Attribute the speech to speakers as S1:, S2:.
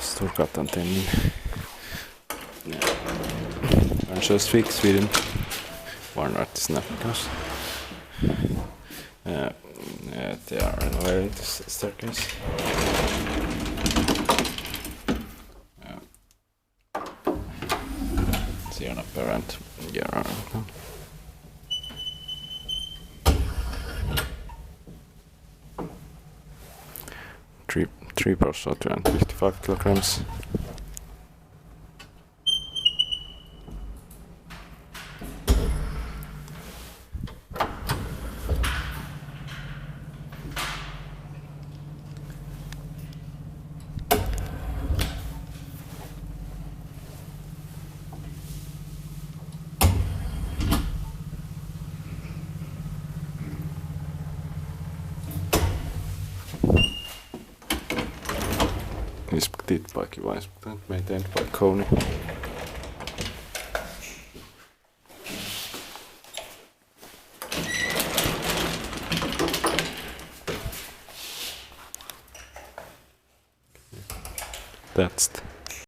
S1: Storgatan 10 in Örnsköldsvik, Sweden. One artist because they are renovating the staircase. Siellä parent gör three bars of 255 kilograms. Inspected by Kiva Inspector, maintained by Kone. That's